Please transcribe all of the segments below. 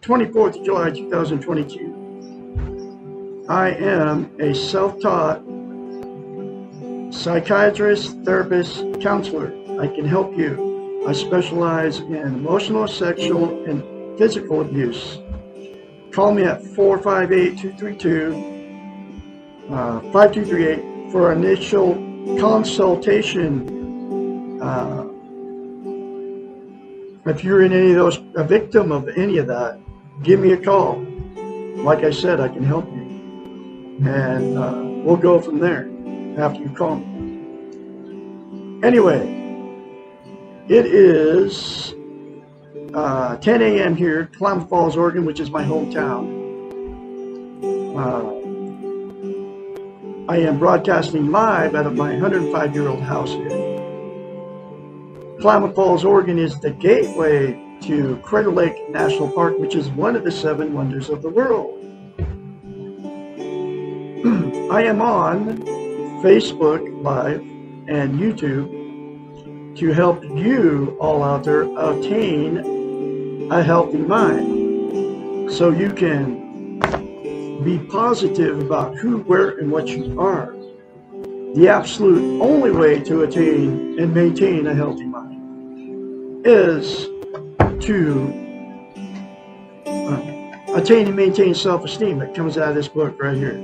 24th of July, 2022. I am a self-taught psychiatrist, therapist, counselor. I can help you. I specialize in emotional, sexual, and physical abuse. Call me at 458-232-5238 for initial consultation. If you're in any of those, a victim of any of that, give me a call. Like I said, I can help you. And we'll go from there after you call me. Anyway, it is 10 a.m. here, Klamath Falls, Oregon, which is my hometown. I am broadcasting live out of my 105-year-old house here. Klamath Falls, Oregon is the gateway to Crater Lake National Park, which is one of the 7 wonders of the world. I am on Facebook Live and YouTube to help you all out there attain a healthy mind so you can be positive about who, where, and what you are. The absolute only way to attain and maintain a healthy mind is to attain and maintain self-esteem. That comes out of this book right here.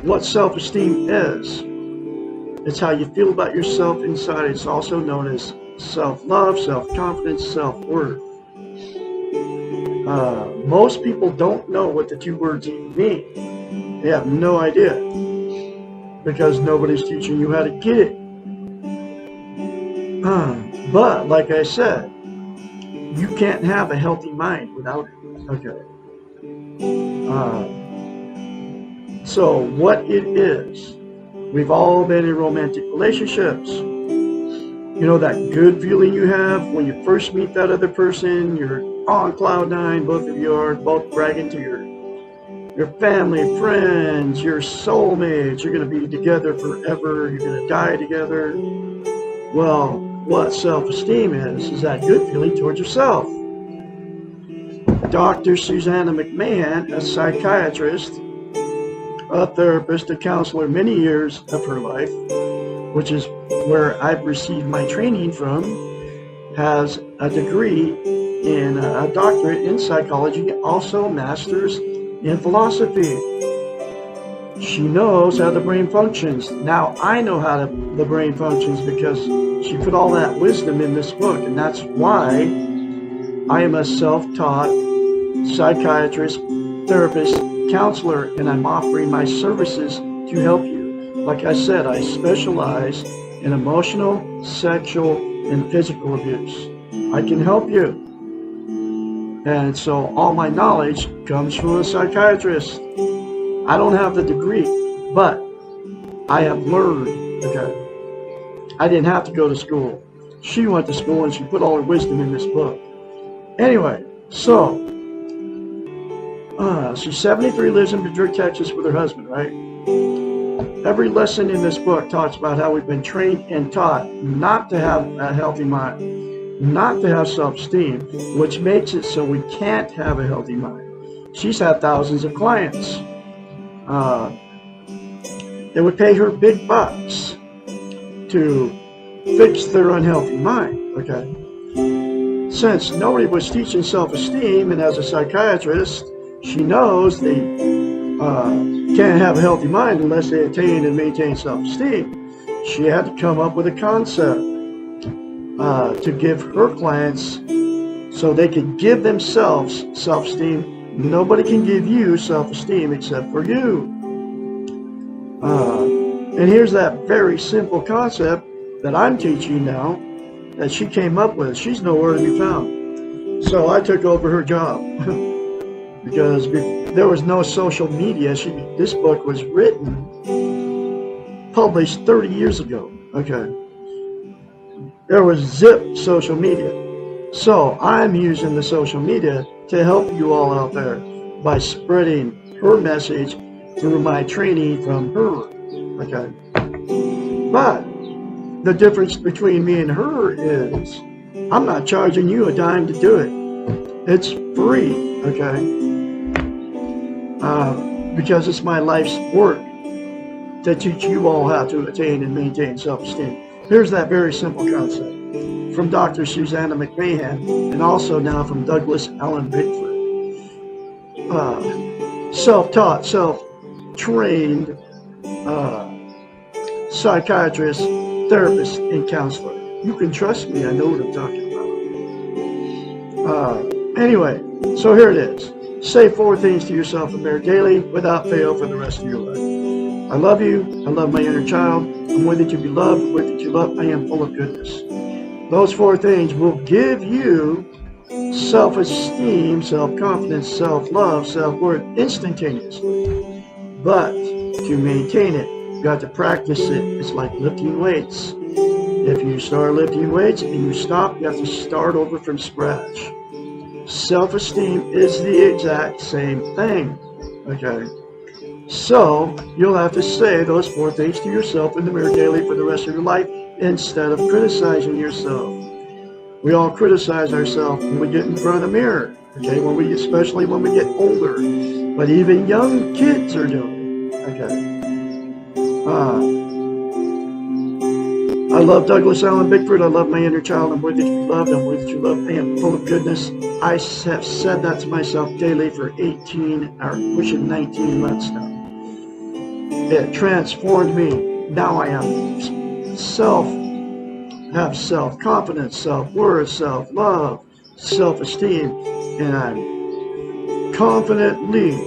What self-esteem is, it's how you feel about yourself inside. It's also known as self-love, self-confidence, self-worth. Most people don't know what the 2 words even mean. They have no idea because nobody's teaching you how to get it. But like I said, you can't have a healthy mind without it. Okay. So what it is, we've all been in romantic relationships. You know that good feeling you have when you first meet that other person, you're on cloud 9, both of you are both bragging to your family, friends, your soulmates, you're going to be together forever, you're going to die together. Well, what self-esteem is that good feeling towards yourself. Dr. Susanna McMahon, a psychiatrist, a therapist, a counselor, many years of her life, which is where I've received my training from, has a degree in a doctorate in psychology, also a master's in philosophy. She knows how the brain functions. Now I know how the brain functions because she put all that wisdom in this book, and that's why I am a self-taught psychiatrist, therapist, counselor, and I'm offering my services to help you. Like I said, I specialize in emotional, sexual, and physical abuse. I can help you. And so all my knowledge comes from a psychiatrist. I don't have the degree, but I have learned. Okay. I didn't have to go to school. She went to school and she put all her wisdom in this book. Anyway, so she's 73, lives in Bickford, Texas with her husband, right? Every lesson in this book talks about how we've been trained and taught not to have a healthy mind, not to have self-esteem, which makes it so we can't have a healthy mind. She's had thousands of clients. They would pay her big bucks to fix their unhealthy mind, okay? Since nobody was teaching self-esteem, and as a psychiatrist, she knows they can't have a healthy mind unless they attain and maintain self-esteem. She had to come up with a concept to give her clients so they could give themselves self-esteem. Nobody can give you self-esteem except for you. And here's that very simple concept that I'm teaching now that she came up with. She's nowhere to be found. So I took over her job. Because there was no social media. This book was written, published 30 years ago. Okay. There was zip social media. So I'm using the social media to help you all out there by spreading her message through my training from her. Okay. But the difference between me and her is I'm not charging you a dime to do it. It's free, okay? Because it's my life's work to teach you all how to attain and maintain self-esteem. Here's that very simple concept from Dr. Susanna McMahon, and also now from Douglas Allen Bickford. Self-taught, self-trained psychiatrist, therapist, and counselor. You can trust me, I know what I'm talking about. Anyway, so here it is. Say 4 things to yourself in the mirror daily without fail for the rest of your life. I love you. I love my inner child. I'm worthy to be loved. Worthy to love. I am full of goodness. Those 4 things will give you self-esteem, self-confidence, self-love, self-worth instantaneously. But to maintain it, you got to practice it. It's like lifting weights. If you start lifting weights and you stop, you have to start over from scratch. Self-esteem is the exact same thing. Okay? So, you'll have to say those 4 things to yourself in the mirror daily for the rest of your life instead of criticizing yourself. We all criticize ourselves when we get in front of the mirror, okay? Especially when we get older. But even young kids are doing it, okay? I love Douglas Allen Bickford. I love my inner child. I'm worthy to be loved. I'm worthy to love. I am full of goodness. I have said that to myself daily for 18 or pushing 19 months now. It transformed me. Now I have self-confidence, self-worth, self-love, self-esteem, and I'm confidently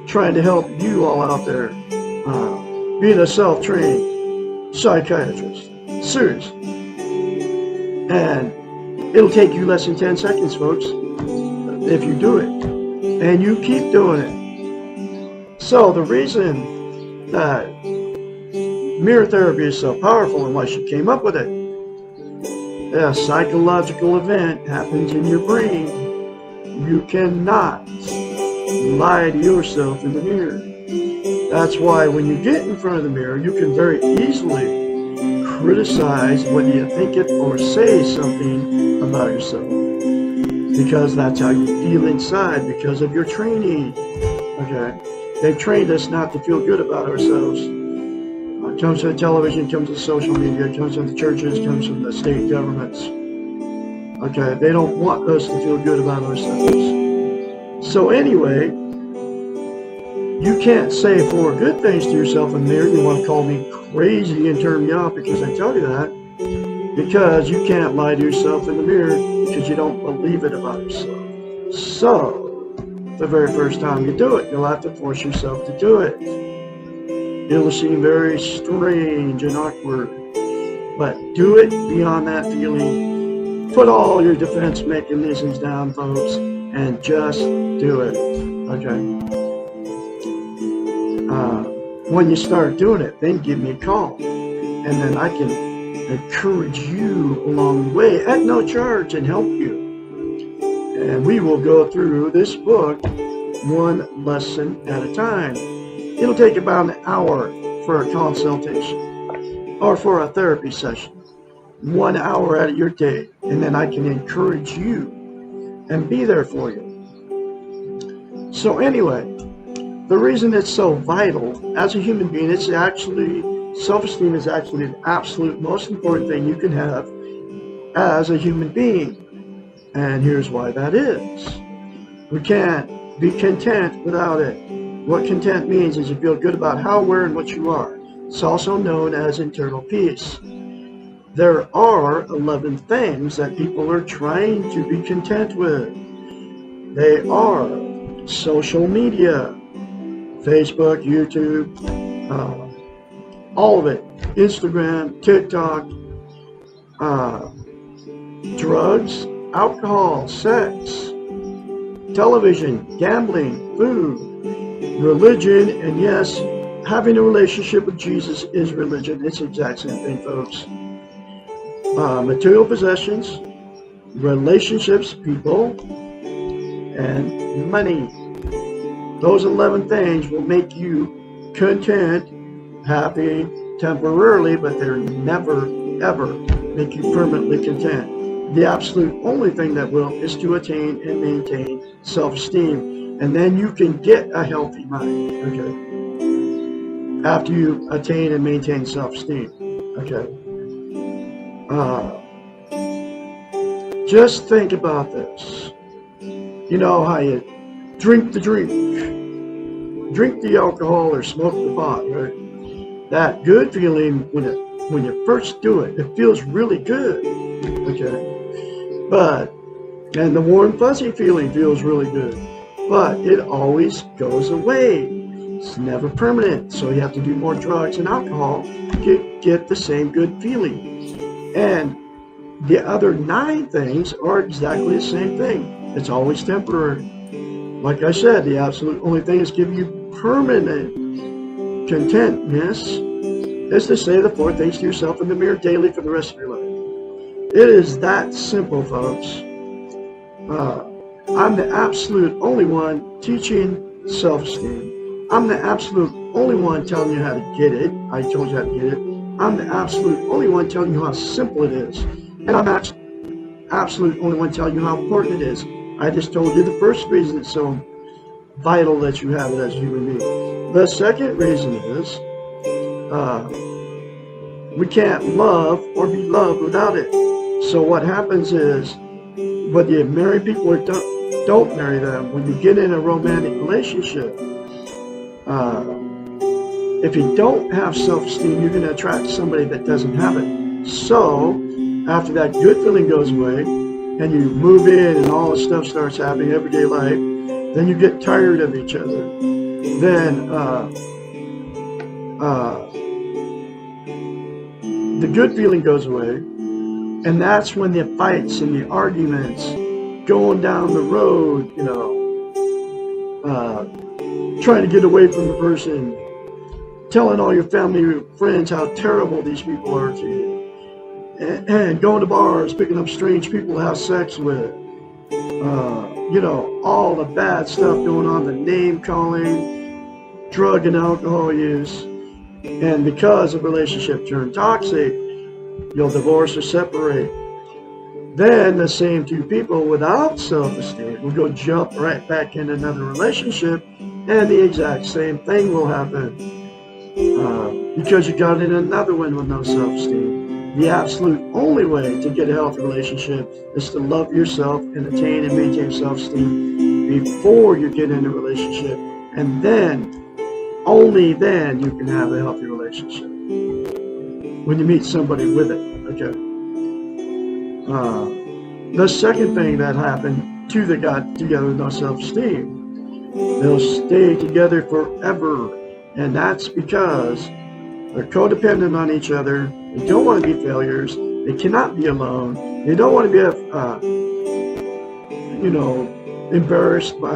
trying to help you all out there being a self-trained psychiatrist. Seriously. And it'll take you less than 10 seconds, folks, if you do it. And you keep doing it. So the reason that mirror therapy is so powerful and why she came up with it, a psychological event happens in your brain. You cannot lie to yourself in the mirror. That's why when you get in front of the mirror, you can very easily criticize whether you think it or say something about yourself. Because that's how you feel inside because of your training. Okay? They've trained us not to feel good about ourselves. It comes from the television, comes from social media, it comes from the churches, comes from the state governments. Okay, they don't want us to feel good about ourselves. So anyway, you can't say 4 good things to yourself in the mirror. You want to call me crazy and turn me off because I tell you that. Because you can't lie to yourself in the mirror because you don't believe it about yourself. So, the very first time you do it, you'll have to force yourself to do it. It'll seem very strange and awkward, but do it beyond that feeling. Put all your defense mechanisms down, folks, and just do it. Okay? When you start doing it, then give me a call, and then I can encourage you along the way at no charge and help you. And we will go through this book 1 lesson at a time. It'll take about an hour for a consultation or for a therapy session. 1 hour out of your day. And then I can encourage you and be there for you. So anyway, the reason it's so vital as a human being, it's actually, self-esteem is actually the absolute most important thing you can have as a human being. And here's why that is. We can't be content without it. What content means is you feel good about how, where, and what you are. It's also known as internal peace. There are 11 things that people are trying to be content with. They are social media, Facebook, YouTube, all of it, Instagram, TikTok, drugs, alcohol, sex, television, gambling, food, religion, and yes, having a relationship with Jesus is religion. It's the exact same thing, folks. Material possessions, relationships, people, and money. Those 11 things will make you content, happy temporarily, but they're never, ever make you permanently content. the absolute only thing that will is to attain and maintain self-esteem. And then you can get a healthy mind, okay? After you attain and maintain self-esteem, okay? Just think about this. You know how you drink the drink the alcohol or smoke the pot, right? That good feeling when you first do it, it feels really good, okay? And the warm fuzzy feeling feels really good, but it always goes away. It's never permanent, so you have to do more drugs and alcohol to get the same good feeling. And the other 9 things are exactly the same thing. It's always temporary. Like I said, the absolute only thing that's giving you permanent contentness is to say the 4 things to yourself in the mirror daily for the rest of your life. It is that simple, folks. I'm the absolute only one teaching self-esteem. I'm the absolute only one telling you how to get it. I told you how to get it. I'm the absolute only one telling you how simple it is. And I'm absolute only one telling you how important it is. I just told you the first reason it's so vital that you have it as a human being. The second reason is we can't love or be loved without it. So what happens is, whether you marry people or don't marry them, when you get in a romantic relationship, if you don't have self-esteem, you're going to attract somebody that doesn't have it. So after that good feeling goes away and you move in and all the stuff starts happening, everyday life, then you get tired of each other. Then the good feeling goes away, and that's when the fights and the arguments, going down the road, you know, trying to get away from the person, telling all your family and friends how terrible these people are to you, and going to bars, picking up strange people to have sex with, you know, all the bad stuff going on, the name calling, drug and alcohol use. And because a relationship turned toxic, you'll divorce or separate. Then the same 2 people without self-esteem will go jump right back in another relationship, and the exact same thing will happen. Because you got in another one with no self-esteem. The absolute only way to get a healthy relationship is to love yourself and attain and maintain self-esteem before you get in a relationship, and then, only then, you can have a healthy relationship. When you meet somebody with it, okay? The second thing that happened, 2 that got together with no self-esteem, they'll stay together forever. And that's because they're codependent on each other. They don't want to be failures. They cannot be alone. They don't want to be, you know, embarrassed by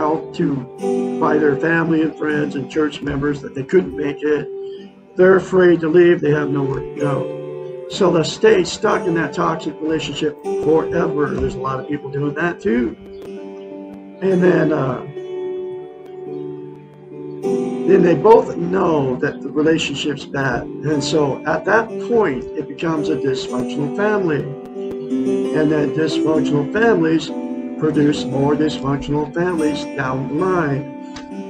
their family and friends and church members that they couldn't make it. They're afraid to leave. They have nowhere to go. So they'll stay stuck in that toxic relationship forever. There's a lot of people doing that too. And then they both know that the relationship's bad. And so at that point, it becomes a dysfunctional family. And then dysfunctional families produce more dysfunctional families down the line.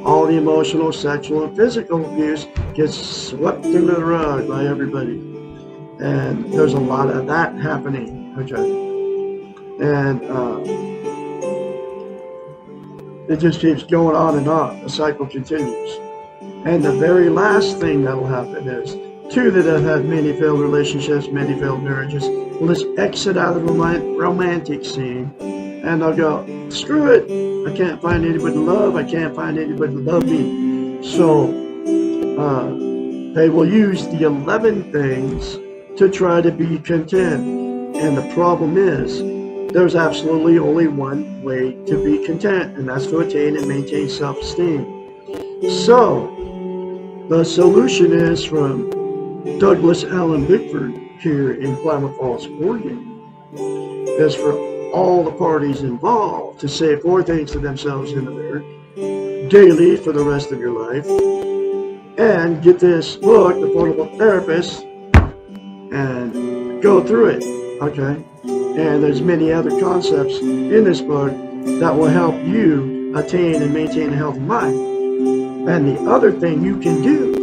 All the emotional, sexual, and physical abuse gets swept under the rug by everybody. And there's a lot of that happening, okay? And it just keeps going on and on. The cycle continues. And the very last thing that'll happen is 2 that have had many failed relationships, many failed marriages, will just exit out of the romantic scene, and they'll go, screw it, I can't find anybody to love, I can't find anybody to love me. So they will use the 11 things to try to be content. And the problem is, there's absolutely only one way to be content, and that's to attain and maintain self-esteem. So the solution is from Douglas Allen Bickford here in Klamath Falls, Oregon, is for all the parties involved to say 4 things to themselves in the mirror daily for the rest of your life, and get this book, The Portable Therapist, and go through it, okay? And there's many other concepts in this book that will help you attain and maintain a healthy mind. And the other thing you can do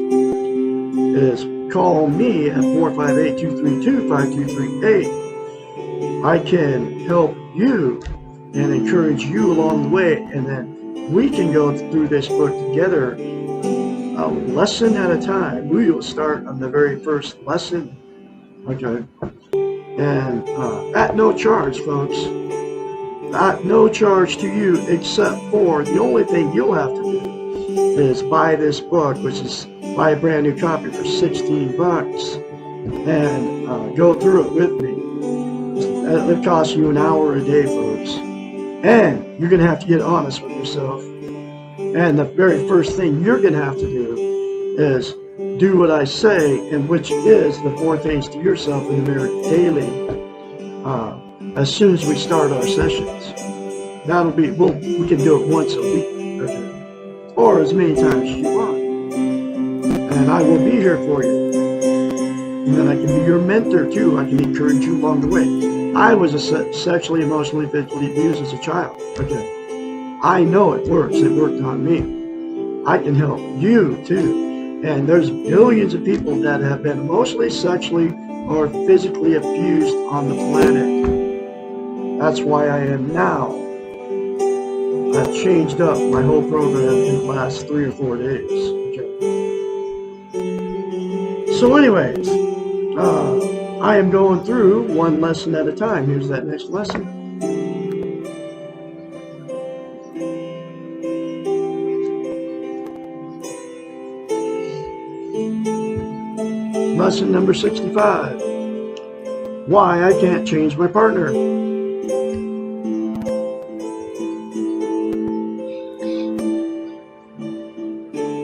is call me at 458-232-5238. I can help you and encourage you along the way, and then we can go through this book together, a lesson at a time. We will start on the very first lesson, okay? And at no charge, folks. At no charge to you, except for the only thing you'll have to do is buy this book, which is buy a brand new copy for $16, and go through it with me. It costs you an hour a day, folks. And you're going to have to get honest with yourself. And the very first thing you're going to have to do is do what I say, and which is the 4 things to yourself in the mirror daily. As soon as we start our sessions, that'll be, we can do it once a week, okay? Or as many times as you want. And I will be here for you. And then I can be your mentor too. I can encourage you along the way. I was sexually, emotionally, physically abused as a child. Okay, I know it works. It worked on me. I can help you too. And there's billions of people that have been emotionally, sexually, or physically abused on the planet. That's why I am now. I've changed up my whole program in the last 3 or 4 days. Okay. So anyways, I am going through one lesson at a time. Here's that next lesson. Lesson number 65. Why I can't change my partner.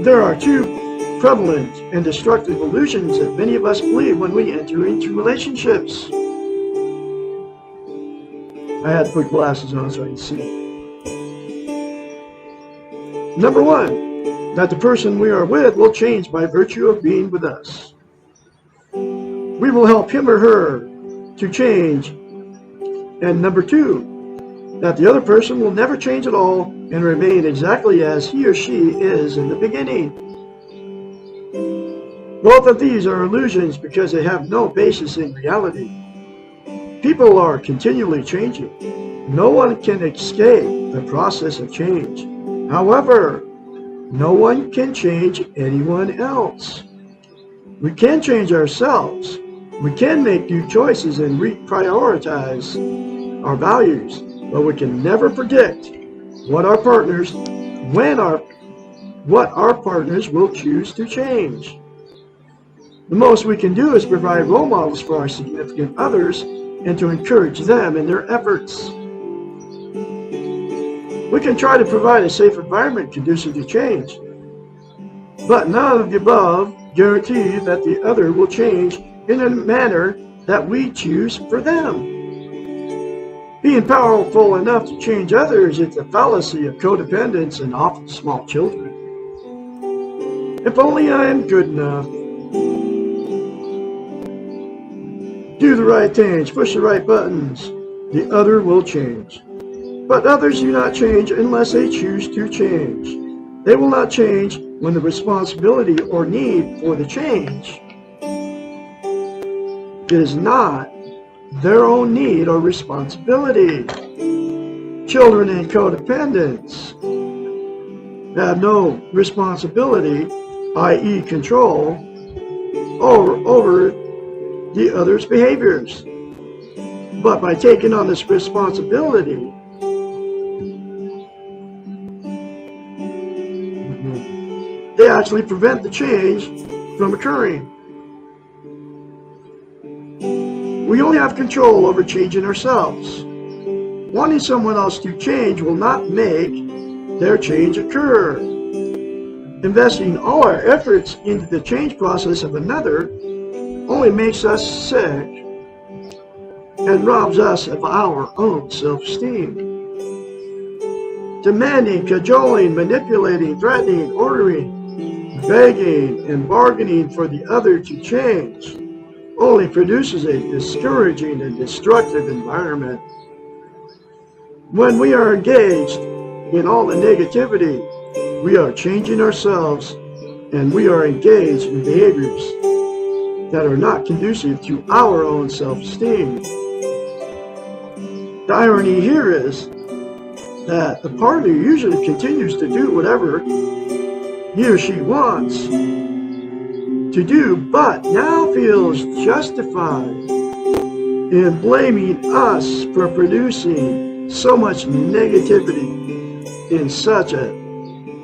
There are 2 prevalent and destructive illusions that many of us believe when we enter into relationships. I had to put glasses on so I can see. Number 1, that the person we are with will change by virtue of being with us. We will help him or her to change. And number 2, that the other person will never change at all and remain exactly as he or she is in the beginning. Both of these are illusions because they have no basis in reality. People are continually changing. No one can escape the process of change. However, no one can change anyone else. We can change ourselves. We can make new choices and reprioritize our values, but we can never predict what our partners will choose to change. The most we can do is provide role models for our significant others and to encourage them in their efforts. We can try to provide a safe environment conducive to change, but none of the above guarantee that the other will change in a manner that we choose for them. Being powerful enough to change others is the fallacy of codependence and often small children. If only I am good enough. Do the right things, push the right buttons, the other will change. But others do not change unless they choose to change. They will not change when the responsibility or need for the change is not their own need or responsibility. Children in codependence have no responsibility, i.e. control, over the other's behaviors. But by taking on this responsibility, they actually prevent the change from occurring. We only have control over changing ourselves. Wanting someone else to change will not make their change occur. Investing all our efforts into the change process of another only makes us sick and robs us of our own self-esteem. Demanding, cajoling, manipulating, threatening, ordering, begging, and bargaining for the other to change only produces a discouraging and destructive environment. When we are engaged in all the negativity, we are changing ourselves and we are engaged in behaviors that are not conducive to our own self-esteem. The irony here is that the partner usually continues to do whatever he or she wants to do, but now feels justified in blaming us for producing so much negativity in such a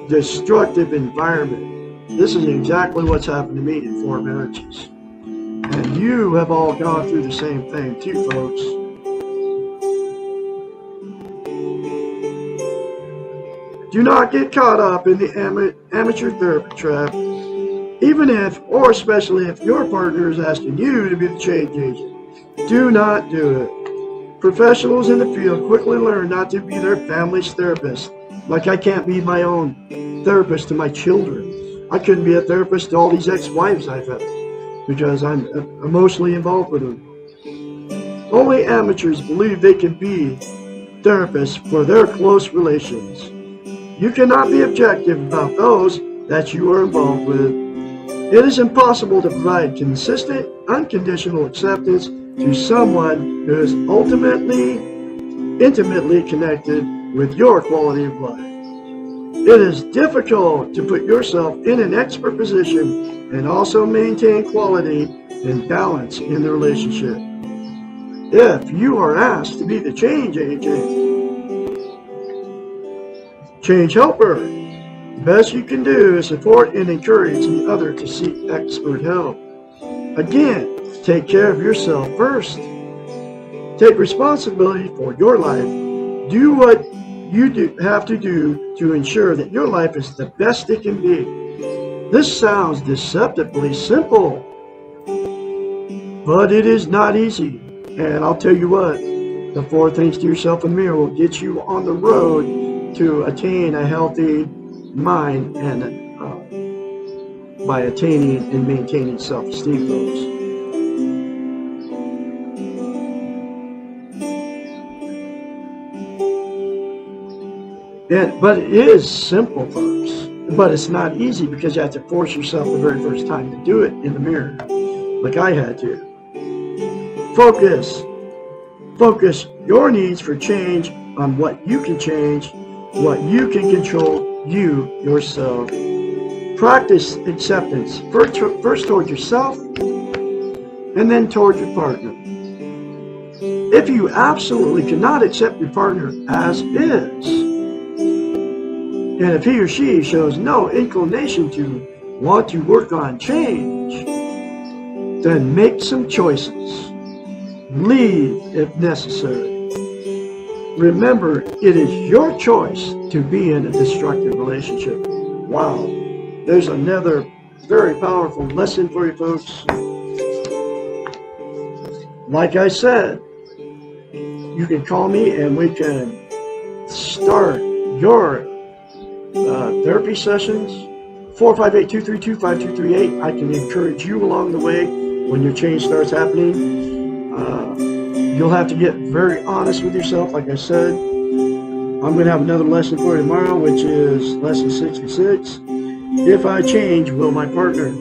destructive environment. This is exactly what's happened to me in 4 marriages. And you have all gone through the same thing too, folks. Do not get caught up in the amateur therapy trap, even if, or especially if, your partner is asking you to be the change agent. Do not do it. Professionals in the field quickly learn not to be their family's therapist. Like I can't be my own therapist to my children. I couldn't be a therapist to all these ex-wives I've had because I'm emotionally involved with them. Only amateurs believe they can be therapists for their close relations. You cannot be objective about those that you are involved with. It is impossible to provide consistent, unconditional acceptance to someone who is intimately connected with your quality of life. It is difficult to put yourself in an expert position and also maintain quality and balance in the relationship. If you are asked to be the change agent, change helper, the best you can do is support and encourage the other to seek expert help. Again, take care of yourself first. Take responsibility for your life. Do what you have to do to ensure that your life is the best it can be. This sounds deceptively simple, but it is not easy. And I'll tell you what, the 4 things to yourself in the mirror will get you on the road to attain a healthy mind and by attaining and maintaining self-esteem, folks. But it is simple, folks. But it's not easy because you have to force yourself the very first time to do it in the mirror, like I had to. Focus your needs for change on what you can change, what you can control, you yourself. Practice acceptance, first toward yourself and then toward your partner. If you absolutely cannot accept your partner as is, and if he or she shows no inclination to want to work on change, then make some choices. Leave if necessary. Remember, it is your choice to be in a destructive relationship. Wow. There's another very powerful lesson for you folks. Like I said, you can call me and we can start your therapy sessions. 458-232-5238. I can encourage you along the way when your change starts happening. You'll have to get very honest with yourself, like I said. I'm going to have another lesson for you tomorrow, which is lesson 66. If I change, will my partner?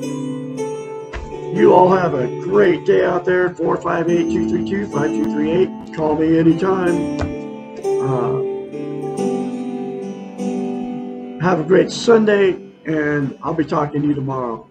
You all have a great day out there. 458-232-5238. Call me anytime. Have a great Sunday, and I'll be talking to you tomorrow.